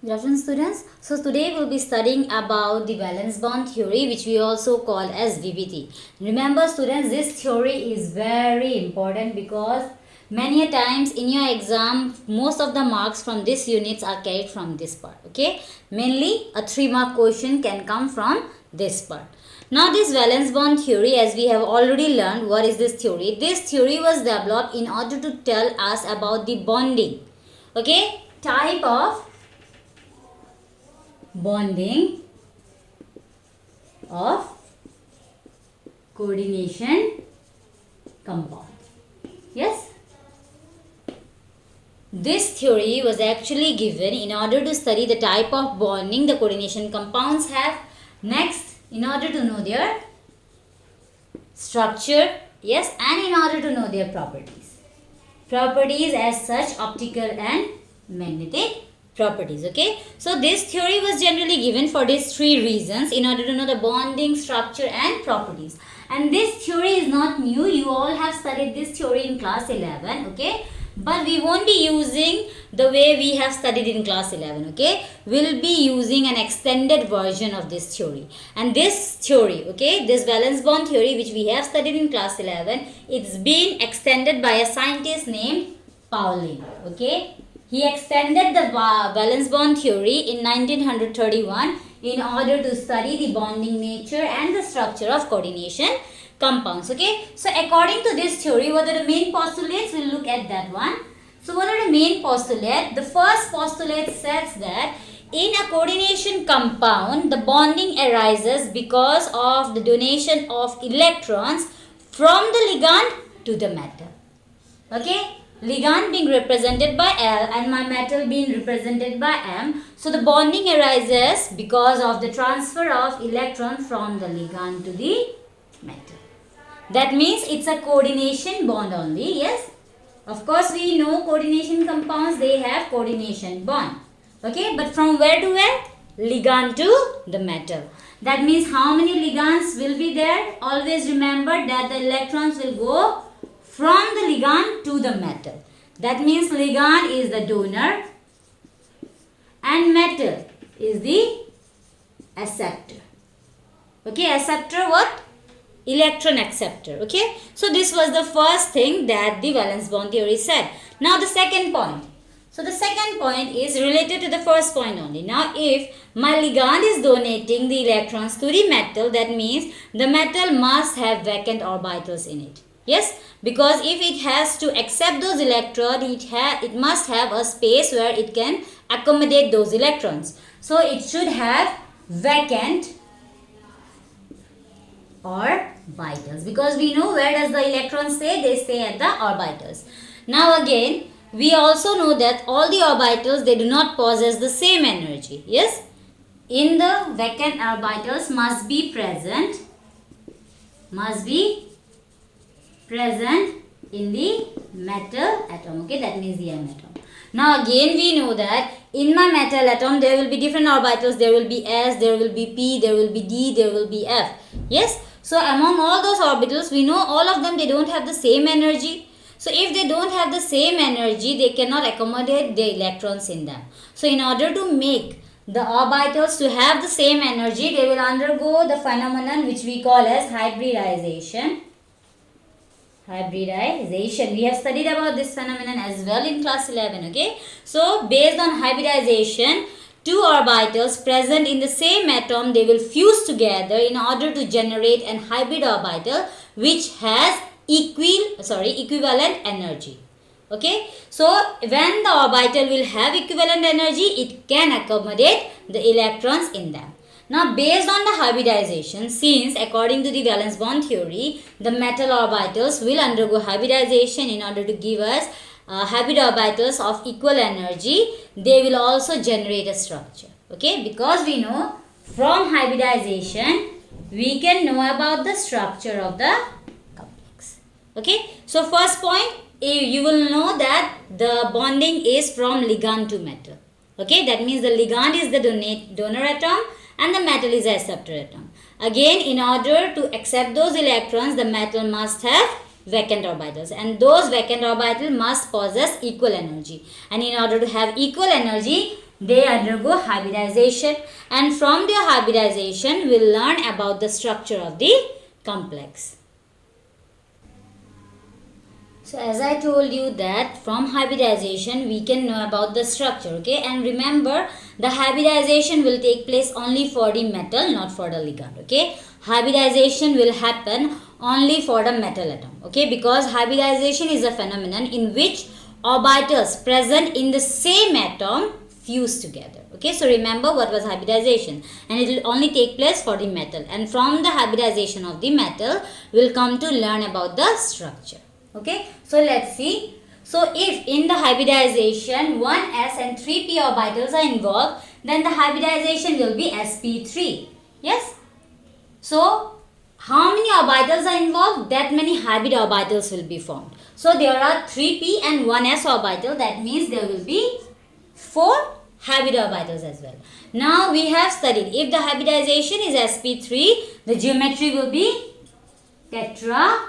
Good afternoon, students. So today we'll be studying about the valence bond theory, which we also call as VBT. Remember, students, this theory is very important because many a times in your exam, most of the marks from this units are carried from this part. Okay, mainly a 3-mark question can come from this part. Now this valence bond theory, as we have already learned, what is this theory? This theory was developed in order to tell us about the bonding. Okay, type of bonding of coordination compound. Yes, this theory was actually given in order to study the type of bonding the coordination compounds have. Next, in order to know their structure, yes, and in order to know their properties as such, optical and magnetic properties. Okay, so this theory was generally given for these 3 reasons: in order to know the bonding, structure and properties. And this theory is not new, you all have studied this theory in class 11. Okay, but we won't be using the way we have studied in class 11. Okay, we'll be using an extended version of this theory. And this theory, okay, this valence bond theory which we have studied in class 11, it's been extended by a scientist named Pauling. Okay, he extended the valence bond theory in 1931 in order to study the bonding nature and the structure of coordination compounds. Okay, so according to this theory, what are the main postulates? We'll look at that one. So what are the main postulates? The first postulate says that in a coordination compound, the bonding arises because of the donation of electrons from the ligand to the metal. Okay, ligand being represented by L and my metal being represented by M. So the bonding arises because of the transfer of electron from the ligand to the metal. That means it's a coordination bond only. Yes, of course we know coordination compounds, they have coordination bond. Okay, but from where to where? Ligand to the metal. That means how many ligands will be there? Always remember that the electrons will go from the ligand to the metal. That means ligand is the donor and metal is the acceptor. Okay, acceptor what? Electron acceptor. Okay, so this was the first thing that the valence bond theory said. Now the second point. So the second point is related to the first point only. Now if my ligand is donating the electrons to the metal, that means the metal must have vacant orbitals in it. Yes, because if it has to accept those electrons, it must have a space where it can accommodate those electrons. So it should have vacant orbitals, because we know where does the electrons stay? They stay at the orbitals. Now again, we also know that all the orbitals, they do not possess the same energy. Yes, in the vacant orbitals must be present in the metal atom. Okay, that means the M atom. Now again we know that in my metal atom there will be different orbitals. There will be S, there will be P, there will be D, there will be F. Yes, so among all those orbitals, we know all of them, they don't have the same energy. So if they don't have the same energy, they cannot accommodate the electrons in them. So in order to make the orbitals to have the same energy, they will undergo the phenomenon which we call as hybridization. We have studied about this phenomenon as well in class 11. Okay, so based on hybridization, 2 orbitals present in the same atom, they will fuse together in order to generate an hybrid orbital which has equivalent energy. Okay, so when the orbital will have equivalent energy, it can accommodate the electrons in them. Now based on the hybridization, since according to the valence bond theory, the metal orbitals will undergo hybridization in order to give us hybrid orbitals of equal energy, they will also generate a structure. Okay, because we know from hybridization we can know about the structure of the complex. Okay, so first point, you will know that the bonding is from ligand to metal. Okay, that means the ligand is the donor atom and the metal is the acceptor atom. Again, in order to accept those electrons, the metal must have vacant orbitals, and those vacant orbitals must possess equal energy. And in order to have equal energy, they undergo hybridization, and from their hybridization we'll learn about the structure of the complex. So as I told you that from hybridization we can know about the structure, okay, and remember the hybridization will take place only for the metal, not for the ligand, okay. Hybridization will happen only for the metal atom, okay, because hybridization is a phenomenon in which orbitals present in the same atom fuse together, okay. So remember what was hybridization, and it will only take place for the metal, and from the hybridization of the metal we'll come to learn about the structure, okay. So let's see. So if in the hybridization 1s and 3p orbitals are involved, then the hybridization will be sp3, yes. So how many orbitals are involved? That many hybrid orbitals will be formed. So there are 3p and 1s orbital, that means there will be 4 hybrid orbitals as well. Now we have studied if the hybridization is sp3, the geometry will be tetrahedral,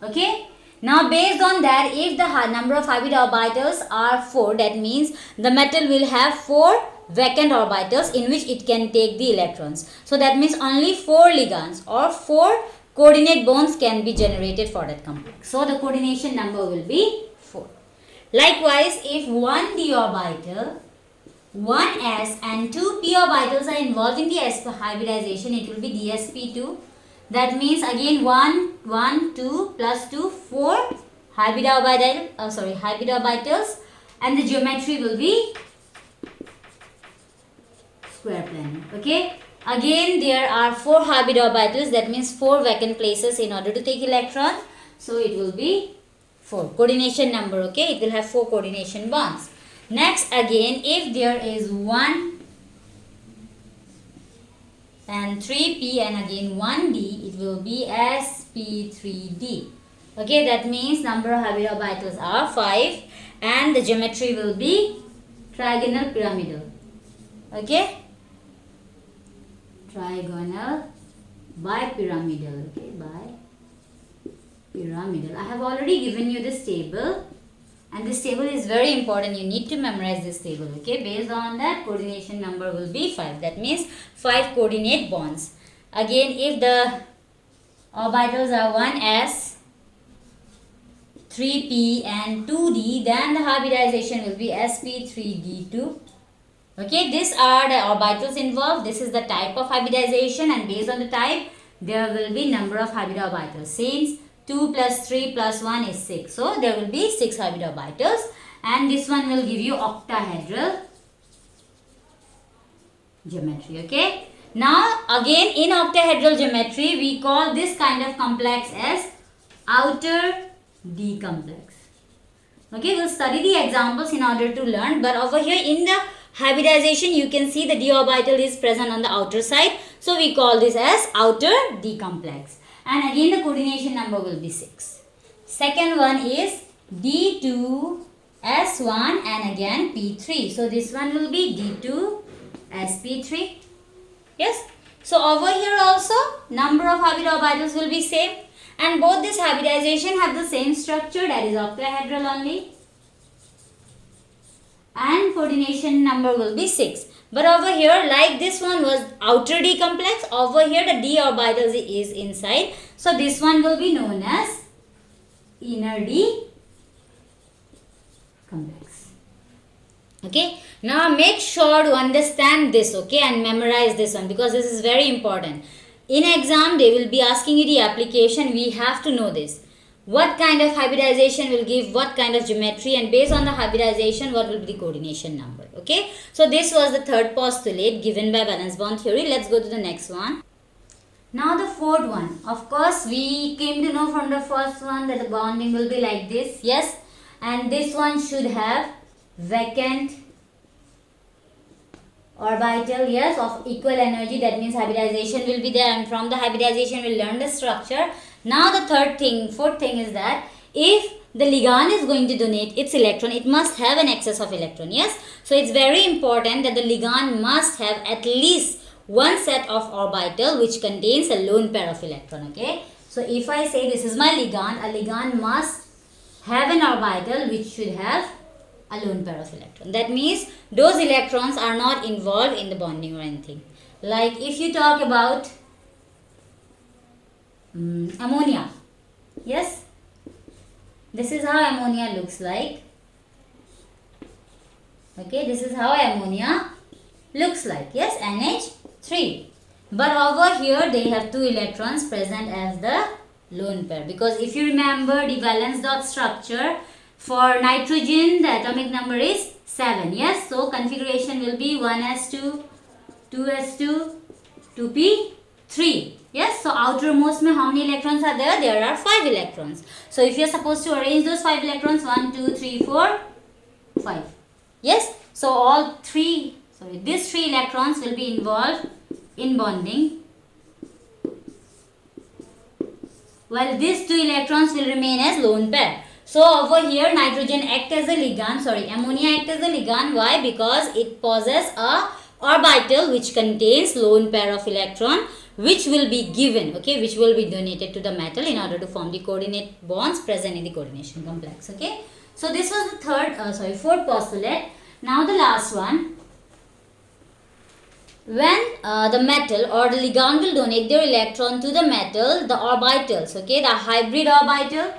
okay. Now based on that, if the number of hybrid orbitals are 4, that means the metal will have 4 vacant orbitals in which it can take the electrons. So that means only 4 ligands or 4 coordinate bonds can be generated for that complex. So the coordination number will be 4. Likewise, if 1d orbital, 1s and 2p orbitals are involved in the hybridization, it will be dsp2. That means again 1, 2 plus 2, 4 hybrid orbitals, and the geometry will be square planar, okay. Again there are 4 hybrid orbitals, that means 4 vacant places in order to take electrons. So it will be 4 coordination number, okay. It will have 4 coordination bonds. Next again, if there is 1 and 3p and again 1d, it will be sp3d, okay. That means number of hybrid orbitals are 5 and the geometry will be trigonal pyramidal, okay. Trigonal bipyramidal, okay, bipyramidal. I have already given you this table, and this table is very important. You need to memorize this table, okay. Based on that, coordination number will be 5. That means 5 coordinate bonds. Again, if the orbitals are 1s, 3p and 2d, then the hybridization will be sp3d2. Okay, these are the orbitals involved. This is the type of hybridization, and based on the type, there will be number of hybrid orbitals. Since 2 plus 3 plus 1 is 6. So, there will be 6 hybrid orbitals, and this one will give you octahedral geometry, okay. Now, again in octahedral geometry, we call this kind of complex as outer D complex. Okay, we'll study the examples in order to learn, but over here in the hybridization, you can see the d orbital is present on the outer side. So, we call this as outer D complex. And again, the coordination number will be 6. Second one is D2, S1 and again P3. So, this one will be D2, SP3. Yes. So, over here also, number of hybrid orbitals will be same. And both this hybridization have the same structure, that is octahedral only. And coordination number will be 6. But over here, like this one was outer D complex, over here the D orbital is inside. So this one will be known as inner D complex. Okay. Now make sure to understand this, okay, and memorize this one, because this is very important. In exam, they will be asking you the application. We have to know this. What kind of hybridization will give what kind of geometry, and based on the hybridization, what will be the coordination number. Okay. So this was the third postulate given by valence bond theory. Let's go to the next one. Now the fourth one. Of course, we came to know from the first one that the bonding will be like this. Yes. And this one should have vacant orbital, yes, of equal energy. That means hybridization will be there, and from the hybridization we'll learn the structure. Now the fourth thing is that if the ligand is going to donate its electron, it must have an excess of electron, yes. So it's very important that the ligand must have at least one set of orbital which contains a lone pair of electron, okay. So if I say this is my ligand, a ligand must have an orbital which should have a lone pair of electrons. That means those electrons are not involved in the bonding or anything. Like if you talk about ammonia, yes, this is how ammonia looks like. Okay, this is how ammonia looks like. Yes, NH3. But over here they have 2 electrons present as the lone pair, because if you remember the valence dot structure for nitrogen, the atomic number is 7. Yes, so configuration will be 1s2, 2s2, 2p3. Yes, so outermost mein how many electrons are there? There are 5 electrons. So if you are supposed to arrange those 5 electrons, 1, 2, 3, 4, 5. Yes, so these 3 electrons will be involved in bonding, while these 2 electrons will remain as lone pair. So over here nitrogen act as a ligand, ammonia act as a ligand. Why? Because it possesses a orbital which contains lone pair of electron, which will be given, okay, which will be donated to the metal in order to form the coordinate bonds present in the coordination complex. Okay, so this was the fourth postulate. Now the last one. When the metal or the ligand will donate their electron to the metal, the orbitals, okay, the hybrid orbital,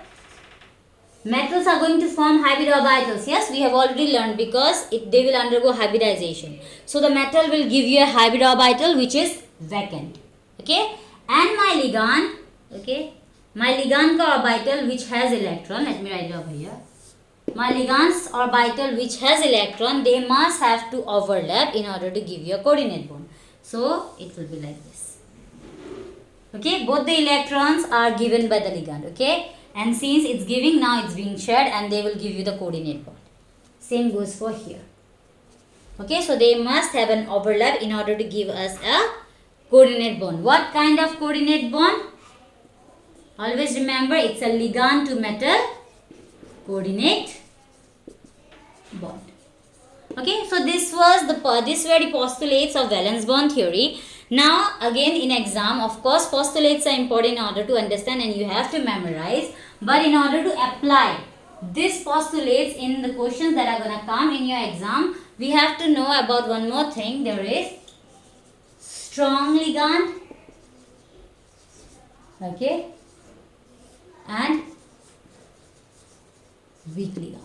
metals are going to form hybrid orbitals. Yes, we have already learned, because they will undergo hybridization. So the metal will give you a hybrid orbital which is vacant. Okay, and my ligand, okay, my ligand ka orbital which has electron, let me write it over here. My ligand's orbital which has electron, they must have to overlap in order to give you a coordinate bond. So it will be like this. Okay, both the electrons are given by the ligand. Okay, and since it's giving, now it's being shared and they will give you the coordinate bond. Same goes for here. Okay, so they must have an overlap in order to give us a coordinate bond. What kind of coordinate bond? Always remember, it's a ligand to metal coordinate bond. Okay, so these were the postulates of valence bond theory. Now again in exam, of course, postulates are important in order to understand and you have to memorize. But in order to apply these postulates in the questions that are gonna come in your exam, we have to know about one more thing. There is strong ligand, okay, and weak ligand.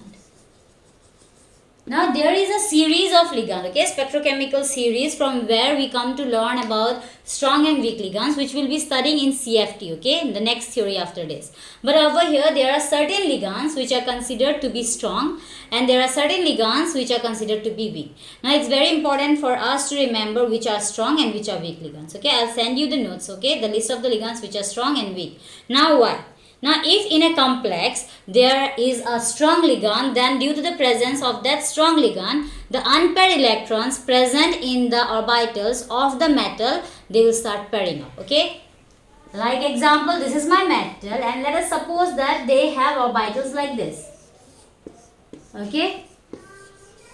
Now there is a series of ligand, okay, spectrochemical series, from where we come to learn about strong and weak ligands, which we'll be studying in CFT, okay, in the next theory after this. But over here there are certain ligands which are considered to be strong and there are certain ligands which are considered to be weak. Now it's very important for us to remember which are strong and which are weak ligands. Okay, I'll send you the notes, okay, the list of the ligands which are strong and weak. Now why? Now if in a complex there is a strong ligand, then due to the presence of that strong ligand, the unpaired electrons present in the orbitals of the metal, they will start pairing up. Okay, like example, this is my metal and let us suppose that they have orbitals like this. Okay,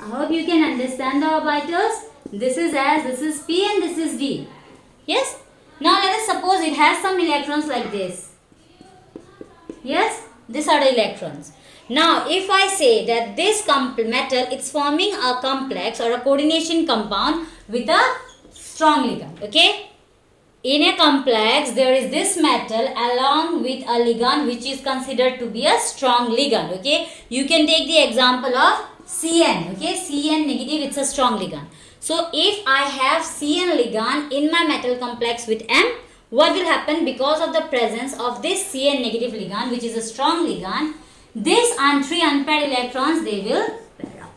I hope you can understand the orbitals. This is S, this is P and this is D. Yes, now let us suppose it has some electrons like this. Yes, these are the electrons. Now if I say that this metal, it's forming a complex or a coordination compound with a strong ligand. Okay, in a complex there is this metal along with a ligand which is considered to be a strong ligand. Okay, you can take the example of Cn. Okay, Cn negative, it's a strong ligand. So if I have Cn ligand in my metal complex with M, what will happen? Because of the presence of this Cn negative ligand, which is a strong ligand, these three unpaired electrons, they will pair up.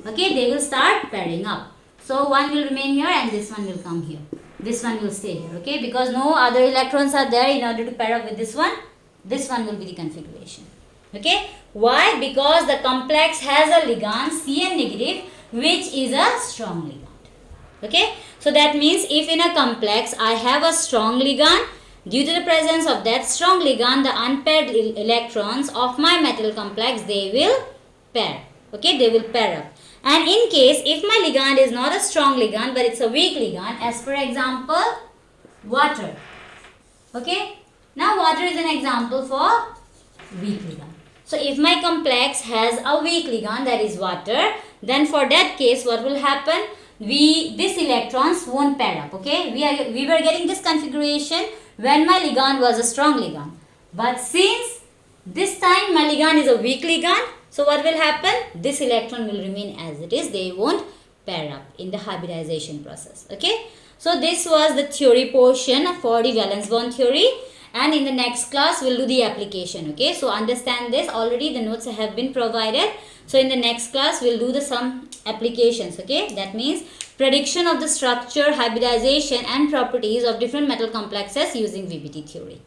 Okay, they will start pairing up. So one will remain here and this one will come here. This one will stay here. Okay, because no other electrons are there in order to pair up with this one. This one will be the configuration. Okay, why? Because the complex has a ligand Cn negative, which is a strong ligand. Okay, so that means if in a complex I have a strong ligand, due to the presence of that strong ligand, the unpaired electrons of my metal complex, they will pair. Okay, they will pair up. And in case if my ligand is not a strong ligand but it's a weak ligand, as per example water. Okay, now water is an example for weak ligand. So if my complex has a weak ligand, that is water, then for that case what will happen? These electrons won't pair up. Okay, we were getting this configuration when my ligand was a strong ligand, but since this time my ligand is a weak ligand, so what will happen? This electron will remain as it is. They won't pair up in the hybridization process. Okay, so this was the theory portion for the valence bond theory, and in the next class we'll do the application. Okay, so understand this. Already the notes have been provided. So in the next class we'll do some applications. Okay, that means prediction of the structure, hybridization and properties of different metal complexes using VBT theory.